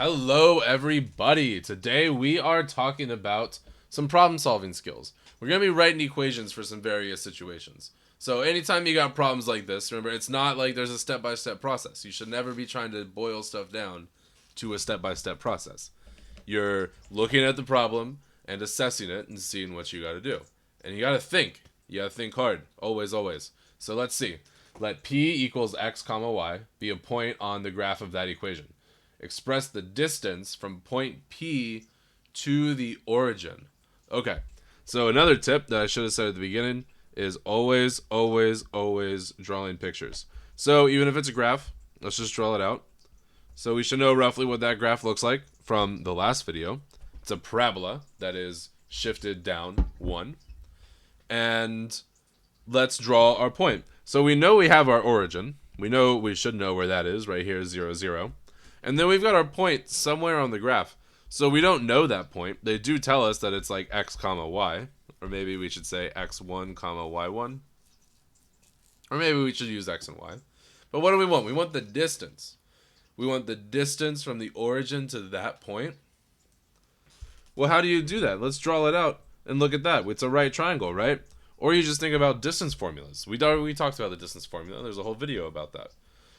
Hello, everybody. Today we are talking about some problem solving skills. We're going to be writing equations for some various situations. So, anytime you got problems like this, remember, it's not like there's a step by step process. You should never be trying to boil stuff down to a step by step process. You're looking at the problem and assessing it and seeing what you got to do. And you got to think. You got to think hard. Always, always. So, let's see. Let p equals x comma y be a point on the graph of that equation. Express the distance from point P to the origin. Okay, so another tip that I should have said at the beginning is always, always, always drawing pictures. So even if it's a graph, let's just draw it out. So we should know roughly what that graph looks like from the last video. It's a parabola that is shifted down 1. And let's draw our point. So we know we have our origin. We should know where that is. Right here, 0, 0. And then we've got our point somewhere on the graph. So we don't know that point. They do tell us that it's like x comma y. Or maybe we should say x1 comma y1. Or maybe we should use x and y. But what do we want? We want the distance. We want the distance from the origin to that point. Well, how do you do that? Let's draw it out and look at that. It's a right triangle, right? Or you just think about distance formulas. We talked about the distance formula. There's a whole video about that.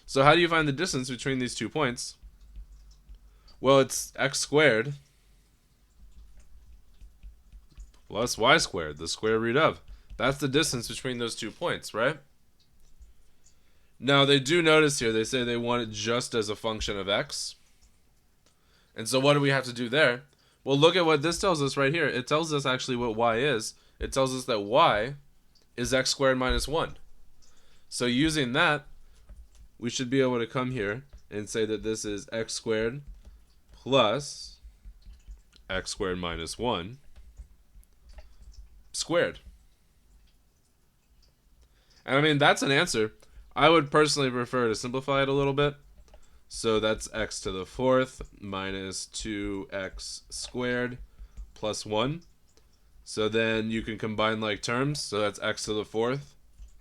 So how do you find the distance between these 2 points? Well, it's x squared plus y squared, the square root of. That's the distance between those 2 points, right? Now, they do notice here, they say they want it just as a function of x. And so what do we have to do there? Well, look at what this tells us right here. It tells us actually what y is. It tells us that y is x squared minus 1. So using that, we should be able to come here and say that this is x squared plus x squared minus 1 squared. And I mean, that's an answer. I would personally prefer to simplify it a little bit. So that's x to the 4th minus 2x squared plus 1. So then you can combine like terms. So that's x to the 4th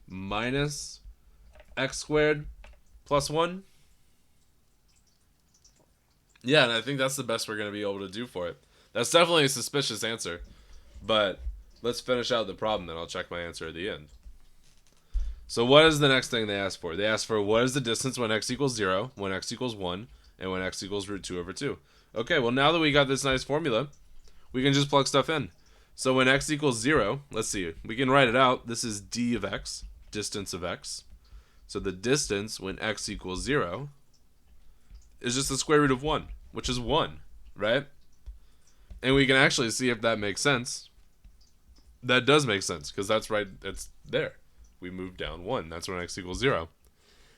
minus x squared plus 1. Yeah, and I think that's the best we're going to be able to do for it. That's definitely a suspicious answer. But let's finish out the problem, then I'll check my answer at the end. So what is the next thing they ask for? They ask for what is the distance when x equals 0, when x equals 1, and when x equals root 2 over 2. Okay, well now that we got this nice formula, we can just plug stuff in. So when x equals 0, let's see, we can write it out. This is d of x, distance of x. So the distance when x equals 0 is just the square root of 1, which is 1, right? And we can actually see if that makes sense. That does make sense, because that's right, it's there. We moved down 1. That's when x equals 0.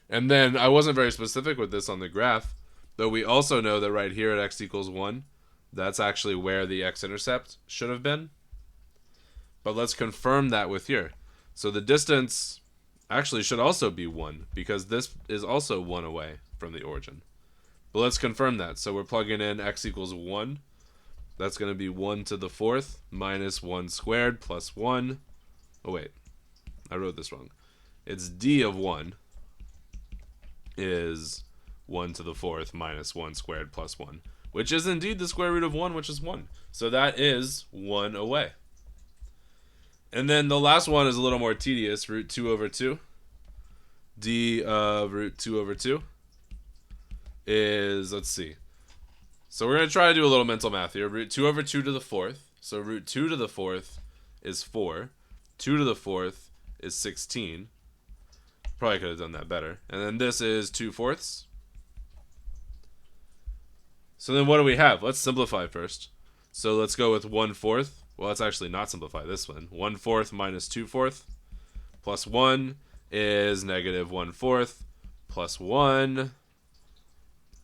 And then I wasn't very specific with this on the graph, but we also know that right here at x equals 1, that's actually where the x-intercept should have been. But let's confirm that with here. So the distance actually should also be 1, because this is also 1 away from the origin. But let's confirm that. So we're plugging in x equals 1. That's going to be 1 to the 4th minus 1 squared plus 1. Oh, wait. I wrote this wrong. It's d of 1 is 1 to the 4th minus 1 squared plus 1, which is indeed the square root of 1, which is 1. So that is 1 away. And then the last one is a little more tedious, root 2 over 2. d of root 2 over 2 is, let's see. So we're going to try to do a little mental math here. Root 2 over 2 to the 4th. So root 2 to the 4th is 4. 2 to the 4th is 16. Probably could have done that better. And then this is 2/4. So then what do we have? Let's simplify first. So let's go with 1/4. Well, let's actually not simplify this one. 1/4 minus 2/4 plus 1 is negative 1/4 plus 1,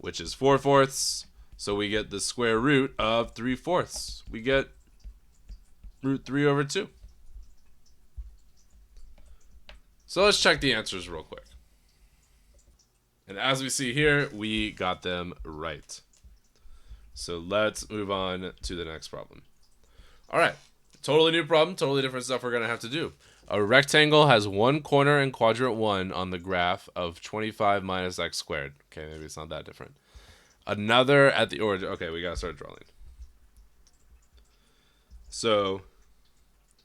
which is 4/4. So we get the square root of 3/4. We get root 3 over 2. So let's check the answers real quick. And as we see here, we got them right. So let's move on to the next problem. All right, totally new problem, totally different stuff we're going to have to do. A rectangle has one corner in quadrant 1 on the graph of 25 minus x squared. Okay, maybe it's not that different. Another at the origin. Okay, we gotta start drawing. So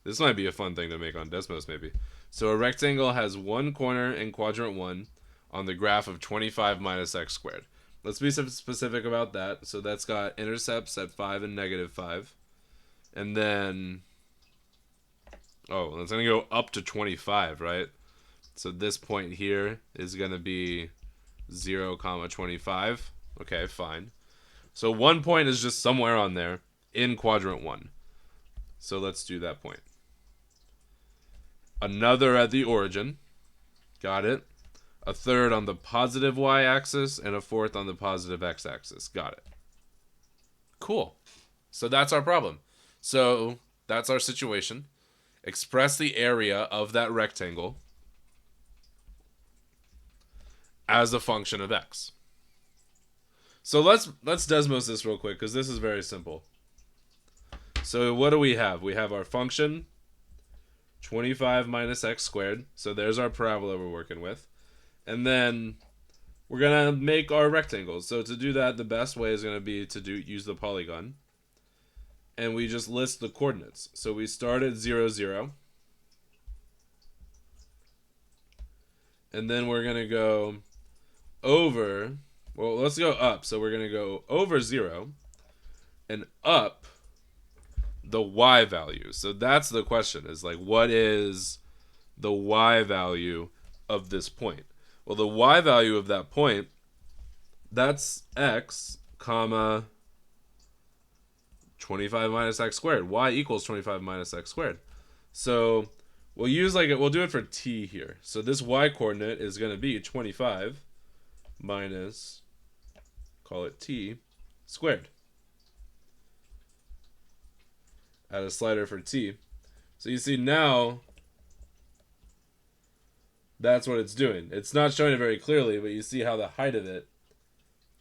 this might be a fun thing to make on Desmos, maybe. So a rectangle has one corner in quadrant 1 on the graph of 25 minus x squared. Let's be specific about that. So that's got intercepts at 5 and -5. And then, oh, it's going to go up to 25, right? So this point here is going to be 0, 25. Okay, fine. So one point is just somewhere on there in quadrant 1. So let's do that point. Another at the origin. Got it. A third on the positive y-axis and a fourth on the positive x-axis. Got it. Cool. So that's our problem. So that's our situation. Express the area of that rectangle as a function of x. So let's Desmos this real quick because this is very simple. So what do we have? We have our function 25 minus x squared. So there's our parabola we're working with. And then we're going to make our rectangles. So to do that, the best way is going to be to use the polygon. And we just list the coordinates. So we start at 0, 0. And then we're going to go over, well, let's go up. So we're going to go over 0 and up the y value. So that's the question, is like, what is the y value of this point? Well, the y value of that point, that's x, comma, 25 minus x squared. Y equals 25 minus x squared. So we'll do it for t here. So this y coordinate is going to be 25 minus, call it t, squared. Add a slider for t. So you see now, that's what it's doing. It's not showing it very clearly, but you see how the height of it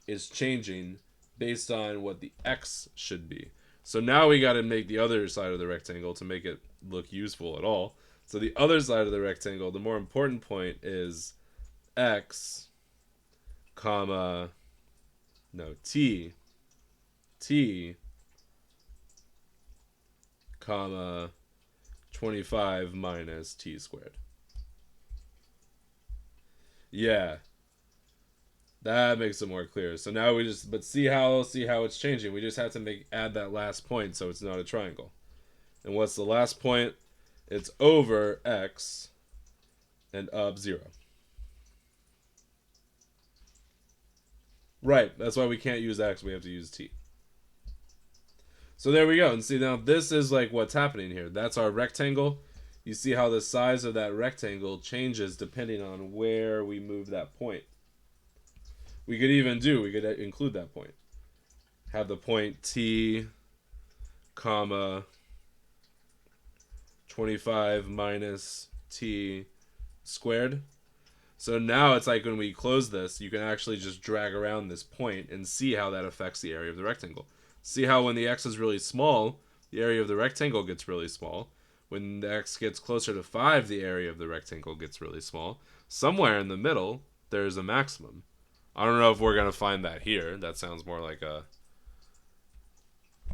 is changing based on what the x should be. So now we got to make the other side of the rectangle to make it look useful at all. So the other side of the rectangle, the more important point is x, comma, no, t, comma, 25 minus t squared. Yeah, that makes it more clear. So now we just, but see how it's changing. We just have to add that last point so it's not a triangle. And what's the last point? It's over x and up 0. Right, that's why we can't use x, we have to use t. So there we go. And see, now this is like what's happening here. That's our rectangle. You see how the size of that rectangle changes depending on where we move that point. We could include that point. Have the point t, comma, 25 minus t squared. So now it's like when we close this, you can actually just drag around this point and see how that affects the area of the rectangle. See how when the x is really small, the area of the rectangle gets really small. When the x gets closer to 5, the area of the rectangle gets really small. Somewhere in the middle, there's a maximum. I don't know if we're going to find that here. That sounds more like a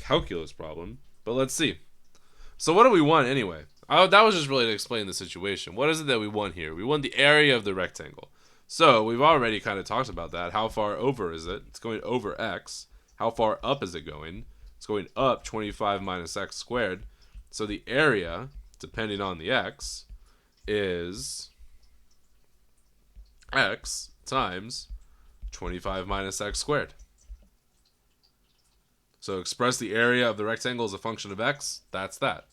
calculus problem. But let's see. So what do we want anyway? That was just really to explain the situation. What is it that we want here? We want the area of the rectangle. So we've already kind of talked about that. How far over is it? It's going over x. How far up is it going? It's going up 25 minus x squared. So the area, depending on the x, is x times 25 minus x squared. So express the area of the rectangle as a function of x. That's that.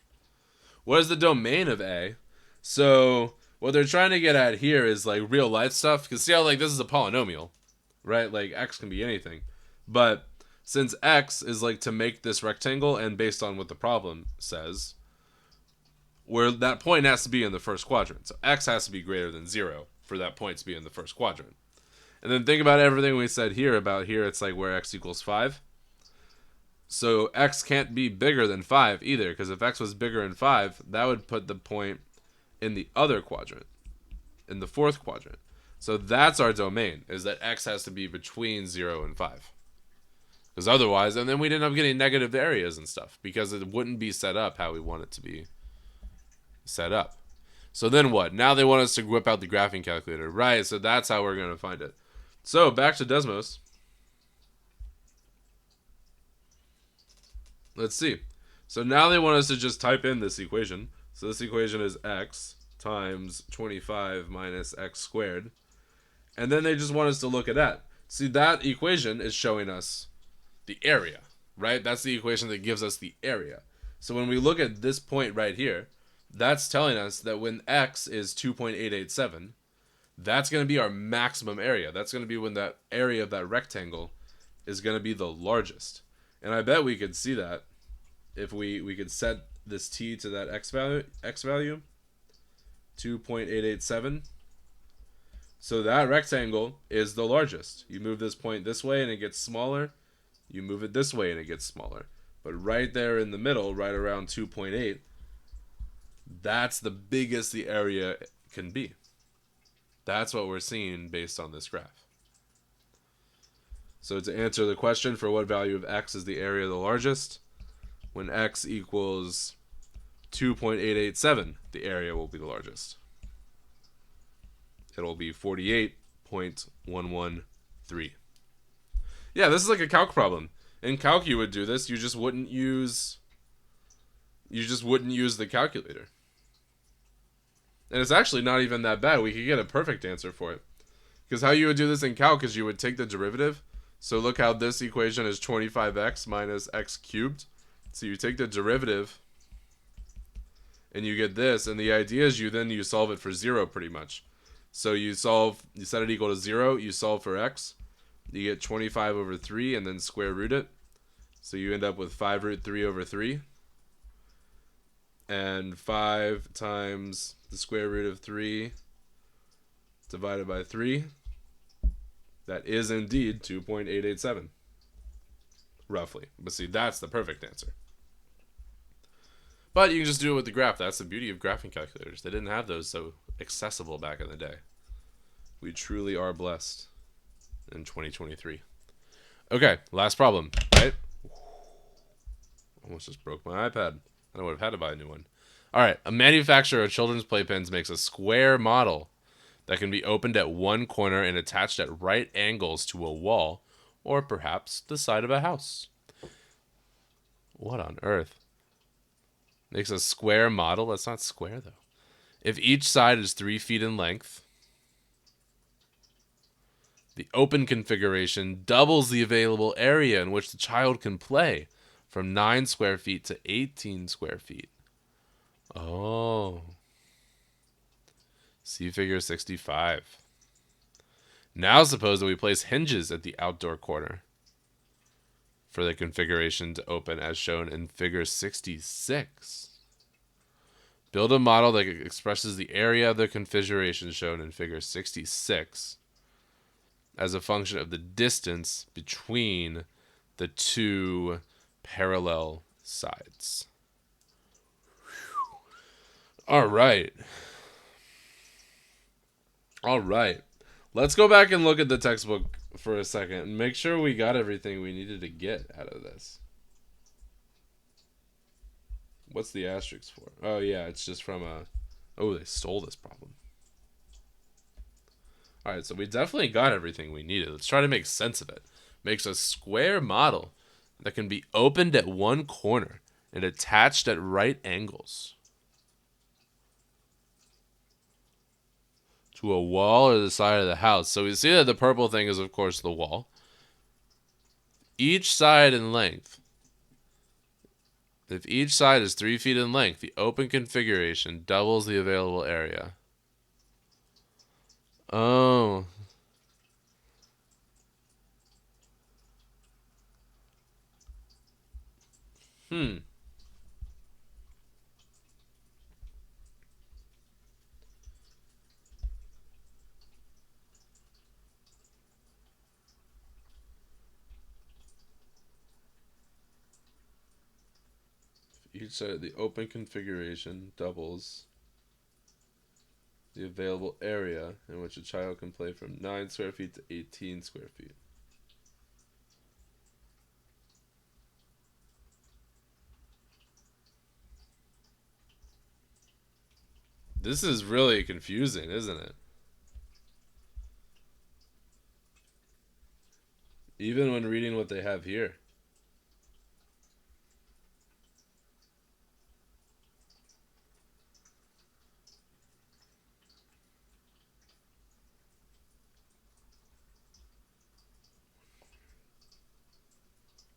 What is the domain of A? So what they're trying to get at here is like real life stuff. Because see how like this is a polynomial, right? Like x can be anything. But since x is like to make this rectangle, and based on what the problem says, where that point has to be in the first quadrant. So x has to be greater than 0 for that point to be in the first quadrant. And then think about everything we said here about here. It's like where x equals 5. So x can't be bigger than 5 either, because if x was bigger than 5, that would put the point in the other quadrant, in the fourth quadrant. So that's our domain, is that x has to be between 0 and 5. Because otherwise, and then we'd end up getting negative areas and stuff because it wouldn't be set up how we want it to be set up. So then what? Now they want us to whip out the graphing calculator. Right, so that's how we're going to find it. So back to Desmos. Let's see. So now they want us to just type in this equation. So this equation is x times 25 minus x squared. And then they just want us to look at that. See, that equation is showing us the area, right? That's the equation that gives us the area. So when we look at this point right here, that's telling us that when x is 2.887, that's going to be our maximum area. That's going to be when that area of that rectangle is going to be the largest. And I bet we could see that if we could set this t to that x value, 2.887. So that rectangle is the largest. You move this point this way and it gets smaller. You move it this way and it gets smaller. But right there in the middle, right around 2.8, that's the biggest the area can be. That's what we're seeing based on this graph. So to answer the question for what value of x is the area the largest, when x equals 2.887, the area will be the largest. It'll be 48.113. Yeah, this is like a calc problem. In calc you would do this, you just wouldn't use the calculator. And it's actually not even that bad. We could get a perfect answer for it. Because how you would do this in calc is you would take the derivative. So look how this equation is 25x minus x cubed. So you take the derivative and you get this, and the idea is you solve it for 0 pretty much. So you set it equal to 0, you solve for x, you get 25 over 3 and then square root it. So you end up with 5 root 3 over 3. And 5 times the square root of 3 divided by 3. That is indeed 2.887. Roughly. But see, that's the perfect answer. But you can just do it with the graph. That's the beauty of graphing calculators. They didn't have those so accessible back in the day. We truly are blessed in 2023. Okay, last problem, right? Almost just broke my iPad. I would have had to buy a new one. All right, a manufacturer of children's playpens makes a square model that can be opened at one corner and attached at right angles to a wall or perhaps the side of a house. What on earth? Makes a square model? That's not square, though. If each side is 3 feet in length, the open configuration doubles the available area in which the child can play from 9 square feet to 18 square feet. Oh. See figure 65. Now suppose that we place hinges at the outdoor corner for the configuration to open as shown in figure 66. Build a model that expresses the area of the configuration shown in figure 66 as a function of the distance between the two parallel sides. All right. Let's go back and look at the textbook for a second and make sure we got everything we needed to get out of this. What's the asterisk for? Oh, yeah, it's just from a... Oh, they stole this problem. All right, so we definitely got everything we needed. Let's try to make sense of it. Makes a square model that can be opened at one corner and attached at right angles to a wall or the side of the house. So we see that the purple thing is, of course, the wall. Each side in length. If each side is 3 feet in length, the open configuration doubles the available area. Oh. Each side of the open configuration doubles the available area in which a child can play from 9 square feet to 18 square feet. This is really confusing, isn't it? Even when reading what they have here.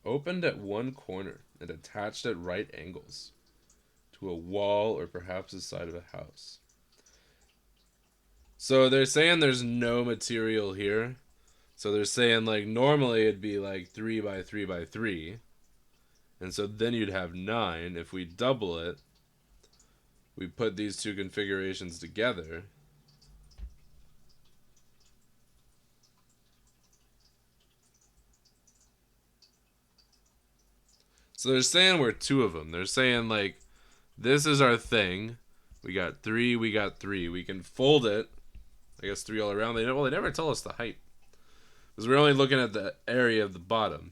Opened at one corner and attached at right angles to a wall or perhaps the side of a house. So they're saying there's no material here. So they're saying like normally it'd be like 3 by 3 by 3. And so then you'd have 9. If we double it, we put these two configurations together. So they're saying we're two of them. They're saying like this is our thing. We got 3, we got 3. We can fold it. I guess 3 all around. They never tell us the height. Because we're only looking at the area of the bottom.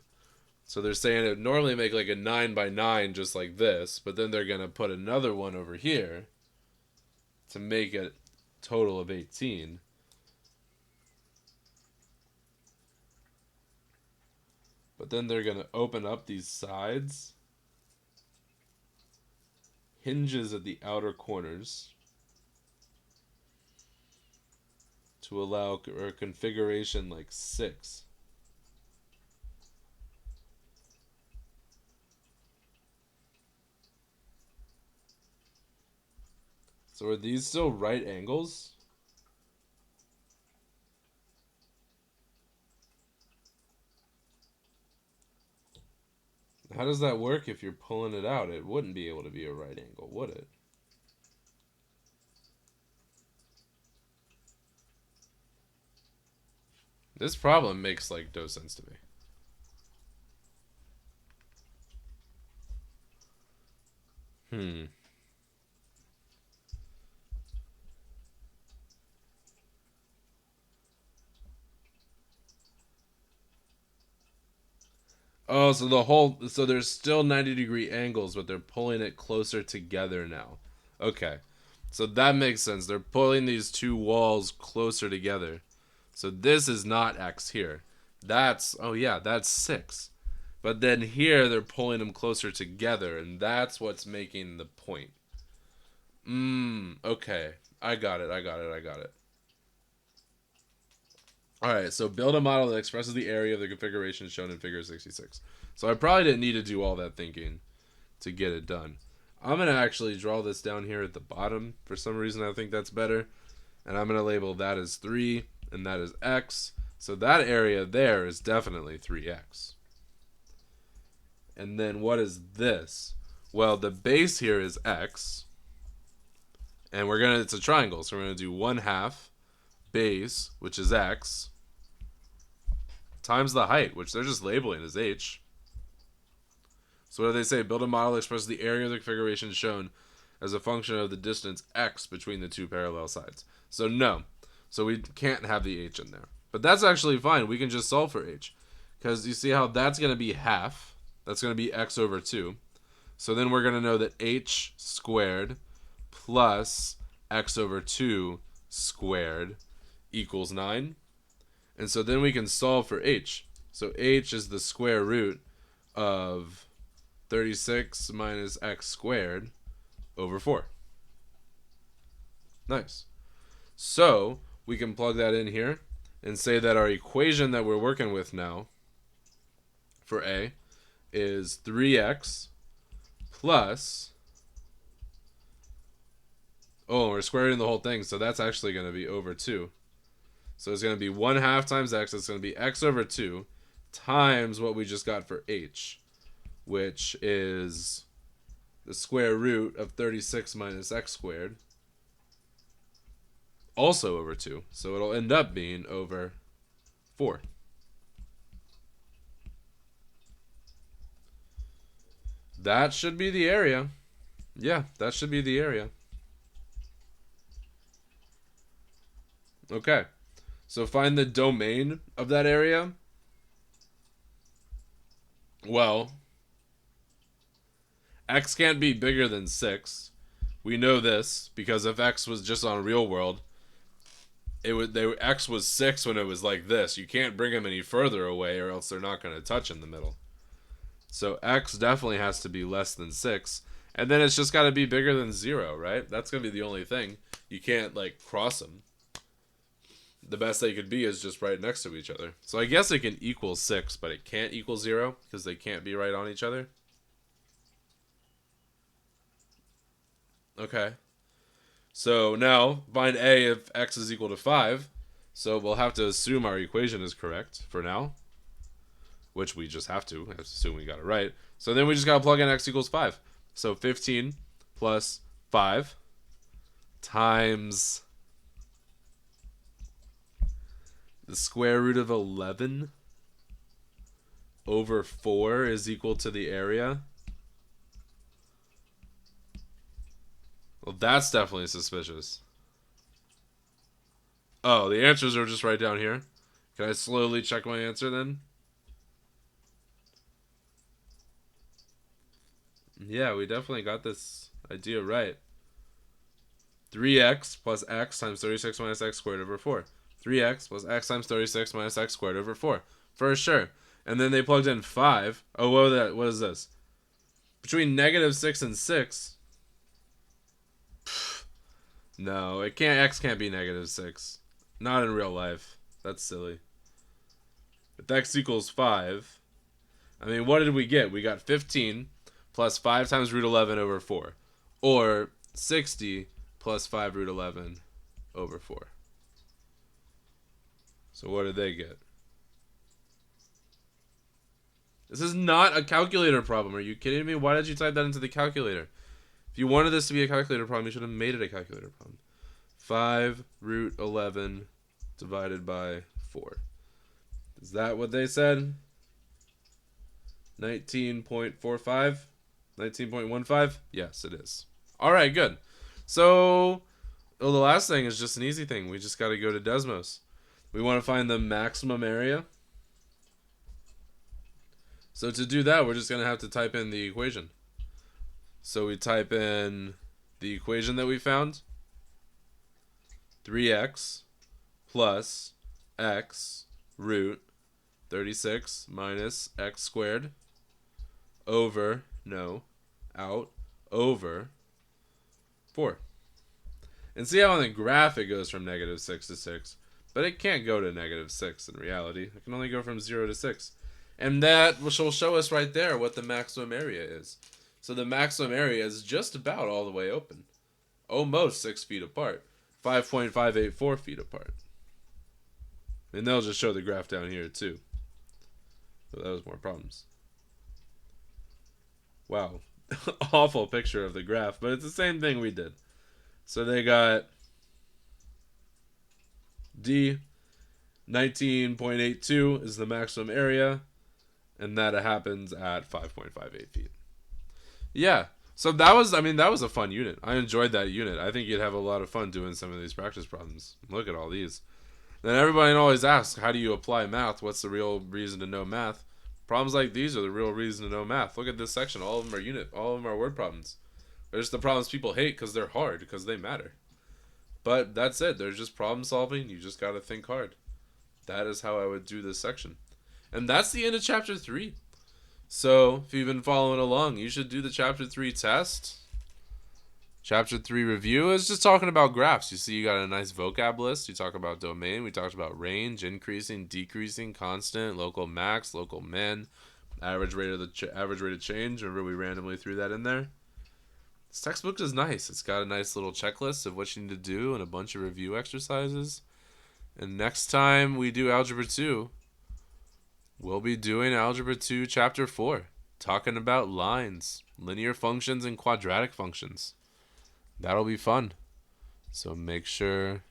So they're saying it would normally make like a 9 by 9 just like this, but then they're going to put another one over here to make a total of 18. But then they're going to open up these sides, hinges at the outer corners to allow a configuration like 6. So are these still right angles? How does that work if you're pulling it out? It wouldn't be able to be a right angle, would it? This problem makes like no sense to me. Hmm. Oh, so there's still 90-degree angles, but they're pulling it closer together now. Okay. So that makes sense. They're pulling these two walls closer together. So this is not X here. Oh yeah, that's 6. But then here they're pulling them closer together, and that's what's making the point. Okay. I got it. Alright, so build a model that expresses the area of the configuration shown in figure 66. So I probably didn't need to do all that thinking to get it done. I'm going to actually draw this down here at the bottom. For some reason, I think that's better. And I'm going to label that as 3, and that is X. So that area there is definitely 3X. And then what is this? Well, the base here is X. And it's a triangle. So we're going to do 1/2 base, which is X, times the height, which they're just labeling as H. So what do they say? Build a model that expresses the area of the configuration shown as a function of the distance X between the two parallel sides. So no. So we can't have the H in there. But that's actually fine. We can just solve for H. Because you see how that's going to be half. That's going to be X over 2. So then we're going to know that H squared plus X over 2 squared equals 9. And so then we can solve for H. So H is the square root of 36 minus X squared over 4. Nice. So we can plug that in here and say that our equation that we're working with now for A is 3X plus... Oh, we're squaring the whole thing, so that's actually going to be over 2. So it's going to be 1/2 times X. It's going to be X over 2 times what we just got for H, which is the square root of 36 minus X squared, also over 2. So it'll end up being over 4. That should be the area. Yeah, that should be the area. Okay. So find the domain of that area. Well, X can't be bigger than 6, We know this because if x was just on real world, x was 6 when it was like this. You can't bring them any further away or else they're not going to touch in the middle. So x definitely has to be less than 6. And then it's just got to be bigger than 0, right? That's going to be the only thing. You can't, like, cross them. The best they could be is just right next to each other. So I guess it can equal 6, but it can't equal 0 because they can't be right on each other. Okay. So now find a if x is equal to 5. So we'll have to assume our equation is correct for now, which we just have to assume we got it right. So then we just got to plug in x equals 5. So 15 plus 5 times the square root of 11 over 4 is equal to the area. Well, that's definitely suspicious. Oh, the answers are just right down here. Can I slowly check my answer then? Yeah, we definitely got this idea right. 3x plus x times 36 minus x squared over 4. 3x plus x times 36 minus x squared over 4. For sure. And then they plugged in 5. Oh, what is this? Between negative 6 and 6. No, it can't. X can't be negative 6. Not in real life. That's silly. If x equals 5, I mean, what did we get? We got 15 plus 5 times root 11 over 4. Or 60 plus 5 root 11 over 4. So what did they get? This is not a calculator problem. Are you kidding me? Why did you type that into the calculator? If you wanted this to be a calculator problem, you should have made it a calculator problem. 5 root 11 divided by 4. Is that what they said? 19.45? 19.15? Yes, it is. All right, good. So, the last thing is just an easy thing. We just got to go to Desmos. We want to find the maximum area. So to do that, we're just going to have to type in the equation. So we type in the equation that we found. 3x plus x root 36 minus x squared over, over 4. And see how on the graph it goes from negative 6 to 6. But it can't go to negative 6 in reality. It can only go from 0 to 6. And that will show us right there what the maximum area is. So the maximum area is just about all the way open. Almost 6 feet apart. 5.584 feet apart. And they'll just show the graph down here too. So that was more problems. Wow. Awful picture of the graph, but it's the same thing we did. So they got D, 19.82 is the maximum area, and that happens at 5.58 feet. Yeah, so that was a fun unit. I enjoyed that unit. I think you'd have a lot of fun doing some of these practice problems. Look at all these. Then everybody always asks, how do you apply math? What's the real reason to know math? Problems like these are the real reason to know math. Look at this section. All of them are all of them are word problems. They're just the problems people hate because they're hard, because they matter. But that's it. They're just problem solving. You just got to think hard. That is how I would do this section. And that's the end of chapter 3. So if you've been following along, you should do the chapter 3 test. Chapter 3 review is just talking about graphs. You see you got a nice vocab list. You talk about domain. We talked about range, increasing, decreasing, constant, local max, local min, average rate of change. Remember we randomly threw that in there? This textbook is nice. It's got a nice little checklist of what you need to do and a bunch of review exercises. And next time we do Algebra 2, we'll be doing Algebra 2 Chapter 4, talking about lines, linear functions, and quadratic functions. That'll be fun. So make sure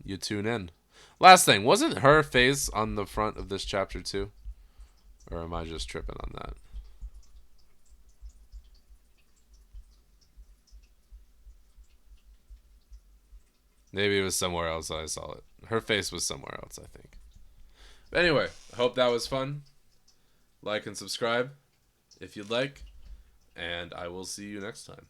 you tune in. Last thing, wasn't her face on the front of this chapter too? Or am I just tripping on that? Maybe it was somewhere else that I saw it. Her face was somewhere else, I think. But anyway, I hope that was fun. Like and subscribe if you'd like. And I will see you next time.